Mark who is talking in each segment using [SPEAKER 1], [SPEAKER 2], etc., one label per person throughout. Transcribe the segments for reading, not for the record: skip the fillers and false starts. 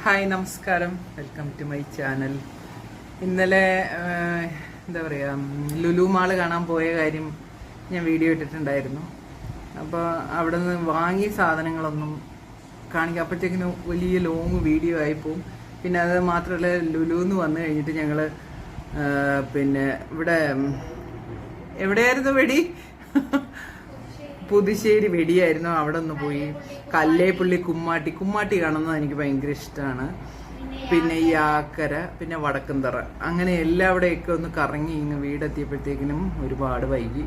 [SPEAKER 1] Hi നമസ്കാരം, welcome to my channel. ഇന്നലെ എന്താ പറയുക, ലുലു മാള് കാണാൻ പോയ കാര്യം ഞാൻ വീഡിയോ ഇട്ടിട്ടുണ്ടായിരുന്നു. അപ്പോൾ അവിടെ നിന്ന് വാങ്ങിയ സാധനങ്ങളൊന്നും കാണിക്കാം, അപ്പോഴത്തേക്കിനും വലിയ ലോങ് വീഡിയോ ആയിപ്പോവും. പിന്നെ അത് മാത്രമല്ല, ലുലുന്ന് വന്നു കഴിഞ്ഞിട്ട് ഞങ്ങൾ പിന്നെ ഇവിടെ എവിടെയായിരുന്നു വെടി? പുതുശ്ശേരി വെടിയായിരുന്നു. അവിടെ ഒന്ന് പോയി. കല്ലേപ്പള്ളി കുമ്മാട്ടി കാണുന്നത് എനിക്ക് ഭയങ്കര ഇഷ്ടമാണ്. പിന്നെ ഈ ആക്കര, പിന്നെ വടക്കുംതറ, അങ്ങനെ എല്ലാവിടെയൊക്കെ ഒന്ന് കറങ്ങി ഇങ്ങ് വീടെത്തിയപ്പോഴത്തേക്കിനും ഒരുപാട് വൈകി.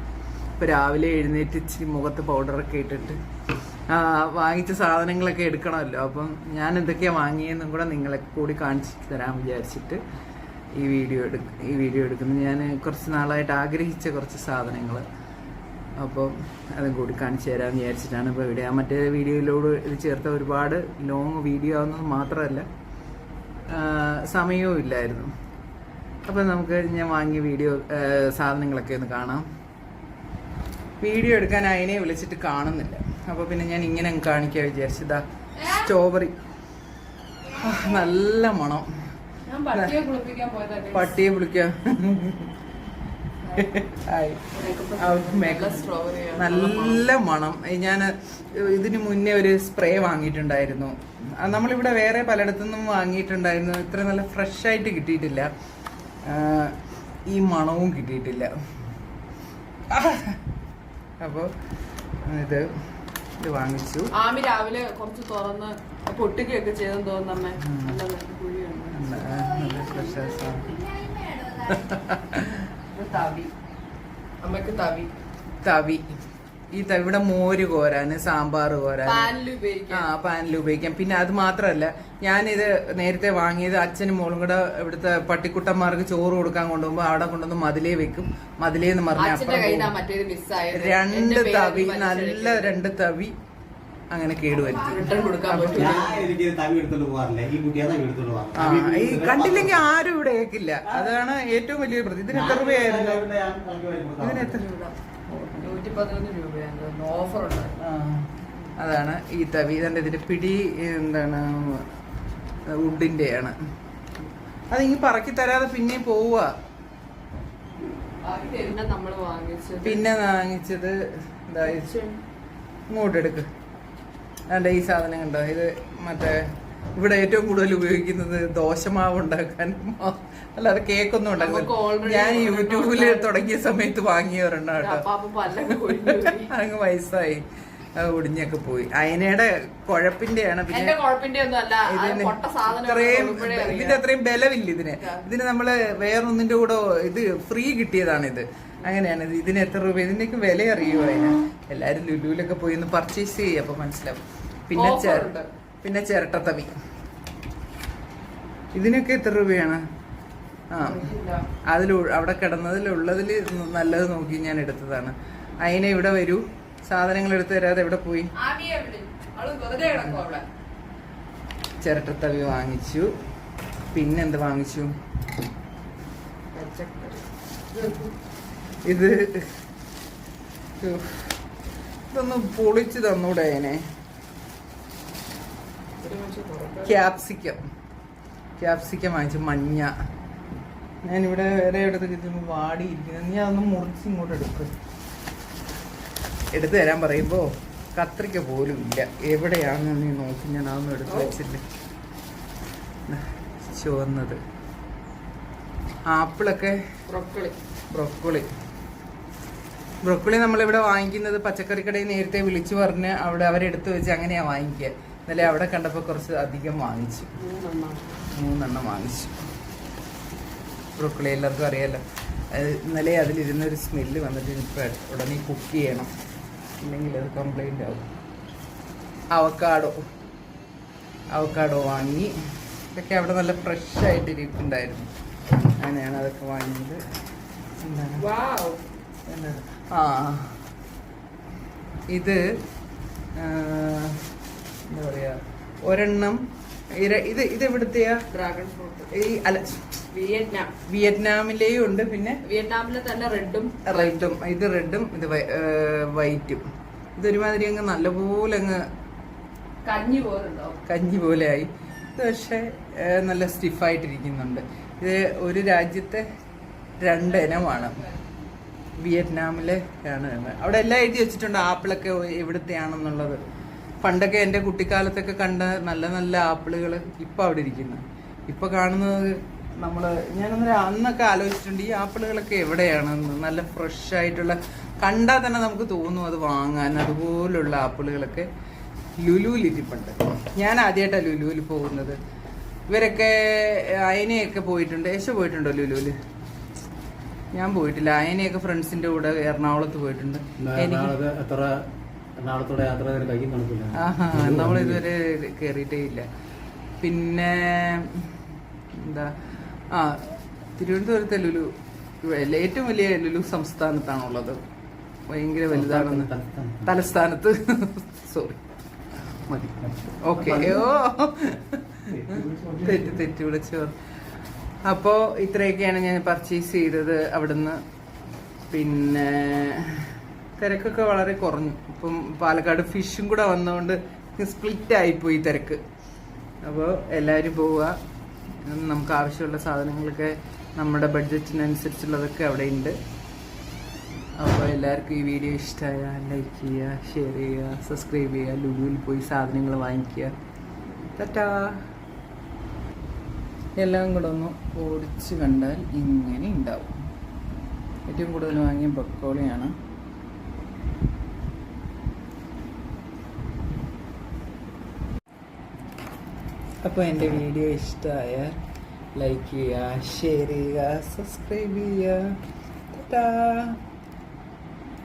[SPEAKER 1] ഇപ്പം രാവിലെ എഴുന്നേറ്റ് ഇച്ചിരി മുഖത്ത് പൗഡറൊക്കെ ഇട്ടിട്ട് വാങ്ങിച്ച സാധനങ്ങളൊക്കെ എടുക്കണമല്ലോ. അപ്പം ഞാൻ എന്തൊക്കെയാണ് വാങ്ങിയെന്നും കൂടെ നിങ്ങളെ കൂടി കാണിച്ചു തരാൻ വിചാരിച്ചിട്ട് ഈ വീഡിയോ എടുക്കുന്നു. ഞാൻ കുറച്ച് നാളായിട്ട് ആഗ്രഹിച്ച കുറച്ച് സാധനങ്ങൾ, അപ്പോൾ അതും കൂടി കാണിച്ചു തരാമെന്ന് വിചാരിച്ചിട്ടാണ് ഇപ്പോൾ ഇവിടെ. മറ്റേ വീഡിയോയിലൂടെ ഇത് ചേർത്ത ഒരുപാട് ലോങ് വീഡിയോ ആവുന്നത് മാത്രമല്ല, സമയവും ഇല്ലായിരുന്നു. അപ്പോൾ നമുക്ക് ഞാൻ വാങ്ങിയ സാധനങ്ങളൊക്കെ ഒന്ന് കാണാം. വീഡിയോ എടുക്കാൻ അതിനെ വിളിച്ചിട്ട് കാണുന്നില്ല, അപ്പോൾ പിന്നെ ഞാൻ ഇങ്ങനെ കാണിക്കാൻ വിചാരിച്ചതാ. സ്ട്രോബെറി നല്ല മണം. പട്ടിയെ കുളിക്കാൻ നല്ല മണം. ഞാൻ ഇതിനു മുന്നേ ഒരു സ്പ്രേ വാങ്ങിയിട്ടുണ്ടായിരുന്നു. നമ്മളിവിടെ വേറെ പലയിടത്തുനിന്നും വാങ്ങിയിട്ടുണ്ടായിരുന്നു. ഇത്ര നല്ല ഫ്രഷ് ആയിട്ട് കിട്ടിയിട്ടില്ല, ഈ മണവും കിട്ടിയിട്ടില്ല. അപ്പോൾ ഇത് വാങ്ങിച്ചു.
[SPEAKER 2] ആമി രാവിലെ കുറച്ച് തുറന്ന് പൊട്ടിക്കുകയൊക്കെ ചെയ്തെന്ന് തോന്നുന്നമ്മേ.
[SPEAKER 1] തവി ഈ ഇവിടെ മോര് കോരാന്, സാമ്പാർ കോരാന്, പാനിൽ ഉപയോഗിക്കാം. പിന്നെ അത് മാത്രമല്ല, ഞാനിത് നേരത്തെ വാങ്ങിയത് അച്ഛനും മോളും കൂടെ ഇവിടുത്തെ പട്ടിക്കുട്ടന്മാർക്ക് ചോറ് കൊടുക്കാൻ കൊണ്ടുപോകുമ്പോൾ അവിടെ കൊണ്ടുവന്ന് മതിലേ വെക്കും. മതിലേന്ന് പറഞ്ഞ രണ്ട് തവി, നല്ല രണ്ട് തവി അങ്ങനെ കേടുവരുത്തി. ഈ കണ്ടില്ലെങ്കിൽ ആരും ഇവിടെ കേൾക്കില്ല. അതാണ് ഏറ്റവും വലിയൊരു പ്രതി. ഇതിന് എത്ര രൂപയായിരുന്നു? ഇതിന് എത്ര?
[SPEAKER 2] 111 ഓഫർ ഉണ്ട്.
[SPEAKER 1] അതാണ് ഈ തവി. ഇതെന്റെ ഇതിന്റെ പിടി എന്താണ്, വുഡിന്റെയാണ്. അത് ഇനി പറക്കി തരാതെ പിന്നെ പോവുക. പിന്നെ വാങ്ങിച്ചത് എന്താ, ഇങ്ങോട്ട് എടുക്ക്. അല്ല, ഈ സാധനം കണ്ടോ, ഇത് മറ്റേ ഇവിടെ ഏറ്റവും കൂടുതൽ ഉപയോഗിക്കുന്നത് ദോശമാവ് ഉണ്ടാക്കാനും, അല്ലാതെ കേക്കൊന്നും ഉണ്ടാക്കും. ഞാൻ യൂട്യൂബില് തുടങ്ങിയ സമയത്ത് വാങ്ങിയവരുണ്ടോ കേട്ടോ. അങ്ങ് വയസ്സായി, അത് ഒടിഞ്ഞൊക്കെ പോയി. അയനയുടെ കുഴപ്പിന്റെയാണ്. പിന്നെ ഇതിന്റെ അത്രയും ബലമില്ല ഇതിന് നമ്മള് വേറൊന്നിന്റെ കൂടെ ഇത് ഫ്രീ കിട്ടിയതാണിത്. അങ്ങനെയാണ്. ഇതിന് എത്ര രൂപ? ഇതിന്റെയൊക്കെ വില അറിയുമോ? അതിന് എല്ലാരും ലുലുവിലൊക്കെ പോയി ഒന്ന് പർച്ചേസ് ചെയ്യും, അപ്പൊ മനസ്സിലാവും. പിന്നെ ചിരട്ടത്തവി, ഇതിനൊക്കെ എത്ര രൂപയാണ്? അവിടെ കിടന്നതിലുള്ളതിൽ നല്ലത് നോക്കി ഞാൻ എടുത്തതാണ്. അതിനെ ഇവിടെ വരൂ, സാധനങ്ങൾ എടുത്തു തരാതെ എവിടെ പോയി? ചിരട്ടത്തവി വാങ്ങിച്ചു. പിന്നെന്ത് വാങ്ങിച്ചു? ഇതൊന്ന് പൊളിച്ചു തന്നൂടെ അതിനെ? ക്യാപ്സിക്കം വാങ്ങിച്ചു, മഞ്ഞ. ഞാനിവിടെ വേറെ എടുത്ത് വാടിയിരിക്കുന്നത്. നീ അതൊന്ന് മുറിച്ച് ഇങ്ങോട്ട് എടുത്തു തരാൻ പറയുമ്പോ കത്രിക്ക പോലും ഇല്ല. എവിടെയാണെന്ന് നീ നോക്കി. ഞാൻ അതൊന്നും എടുത്തു വെച്ചില്ല. ചുവന്നത് ആപ്പിളൊക്കെ. ബ്രൊക്കോളി നമ്മളിവിടെ വാങ്ങിക്കുന്നത് പച്ചക്കറി കടയിൽ നേരത്തെ വിളിച്ചു പറഞ്ഞ് അവിടെ അവരെടുത്ത് വെച്ച് അങ്ങനെയാ വാങ്ങിക്കുക. ഇന്നലെ അവിടെ കണ്ടപ്പോൾ കുറച്ച് അധികം വാങ്ങിച്ചു, 3 വാങ്ങിച്ചു. ബ്രൊക്കോളി എല്ലാവർക്കും അറിയാലോ. ഇന്നലെ അതിലിരുന്നൊരു സ്മെല്ല് വന്നിട്ട് ഇപ്പോൾ ഉടനെ കുക്ക് ചെയ്യണം, ഇല്ലെങ്കിൽ അത് കംപ്ലൈൻ്റ് ആവും. അവക്കാഡോ വാങ്ങി. ഇതൊക്കെ അവിടെ നല്ല ഫ്രഷ് ആയിട്ട് ഇരിപ്പുണ്ടായിരുന്നു. അങ്ങനെയാണ് അതൊക്കെ വാങ്ങിയത്. ഇത് എന്താ പറയാ, ഒരെണ്ണം. ഇത് എവിടുത്തെയാ? Dragon fruit. അല്ല, വിയറ്റ്നാമിലെയും ഉണ്ട്. പിന്നെ
[SPEAKER 2] വിയറ്റ്നാമിലെ തന്നെ റെഡും.
[SPEAKER 1] ഇത് റെഡും, ഇത് വൈറ്റും. ഇതൊരുമാതിരി അങ്ങ് നല്ലപോലെ അങ്ങ് കഞ്ഞി പോലെ ആയി. ഇത് പക്ഷേ നല്ല സ്റ്റിഫായിട്ടിരിക്കുന്നുണ്ട്. ഇത് ഒരു രാജ്യത്തെ 2 ഇനമാണ്. വിയറ്റ്നാമിലെ ആണ്. അവിടെ എല്ലാം എഴുതി വെച്ചിട്ടുണ്ട് ആപ്പിളൊക്കെ എവിടുത്തെയാണെന്നുള്ളത്. പണ്ടൊക്കെ എൻ്റെ കുട്ടിക്കാലത്തൊക്കെ കണ്ട നല്ല നല്ല ആപ്പിളുകൾ ഇപ്പം അവിടെ ഇരിക്കുന്നു. ഇപ്പം കാണുന്നത് അന്നൊക്കെ ആലോചിച്ചിട്ടുണ്ട് ഈ ആപ്പിളുകളൊക്കെ എവിടെയാണെന്ന്. നല്ല ഫ്രഷ് ആയിട്ടുള്ള, കണ്ടാൽ തന്നെ നമുക്ക് തോന്നും അത് വാങ്ങാൻ. അതുപോലുള്ള ആപ്പിളുകളൊക്കെ ലുലുവിൽ ഇരിപ്പുണ്ട്. ഞാൻ ആദ്യമായിട്ടാണ് ലുലുവിൽ പോകുന്നത്. ഇവരൊക്കെ അയനയൊക്കെ പോയിട്ടുണ്ട്. യേശു പോയിട്ടുണ്ടോ ലുലുവിൽ? ഞാൻ പോയിട്ടില്ല. അയനയൊക്കെ ഫ്രണ്ട്സിന്റെ കൂടെ എറണാകുളത്ത് പോയിട്ടുണ്ട്. നമ്മളിതുവരെ കയറിയിട്ടേ ഇല്ല. പിന്നെ എന്താ തിരുവനന്തപുരത്തെ ലുലു ഏറ്റവും വലിയ ലുലു സംസ്ഥാനത്താണുള്ളത്. ഭയങ്കര വലുതാണെന്ന്. തലസ്ഥാനത്ത്. Sorry, okay. തെറ്റി വിളിച്ചു. അപ്പോൾ ഇത്രയൊക്കെയാണ് ഞാൻ പർച്ചേസ് ചെയ്തത് അവിടുന്ന്. പിന്നെ തിരക്കൊക്കെ വളരെ കുറഞ്ഞു. ഇപ്പം പാലക്കാട് ഫിഷും കൂടെ വന്നതുകൊണ്ട് സ്പ്ലിറ്റ് ആയിപ്പോയി തിരക്ക്. അപ്പോൾ എല്ലാവരും പോവുക. നമുക്ക് ആവശ്യമുള്ള സാധനങ്ങളൊക്കെ നമ്മുടെ ബഡ്ജറ്റിനനുസരിച്ചുള്ളതൊക്കെ അവിടെ ഉണ്ട്. അപ്പോൾ എല്ലാവർക്കും ഈ വീഡിയോ ഇഷ്ടമായാൽ ലൈക്ക് ചെയ്യുക, ഷെയർ ചെയ്യുക, സബ്സ്ക്രൈബ് ചെയ്യുക, ലുലുവിൽ പോയി സാധനങ്ങൾ വാങ്ങിക്കുക. ടാറ്റാ. എല്ലാം കൂടെ ഒന്ന് ഓടിച്ച് കണ്ടാൽ ഇങ്ങനെ ഉണ്ടാവും. ഏറ്റവും കൂടുതൽ വാങ്ങിയ ബ്രൊക്കോളിയാണ്. അപ്പോൾ എൻ്റെ വീഡിയോ ഇഷ്ടമായാൽ ലൈക്ക് ചെയ്യുക, ഷെയർ ചെയ്യുക, സബ്സ്ക്രൈബ് ചെയ്യുക. ടാറ്റാ.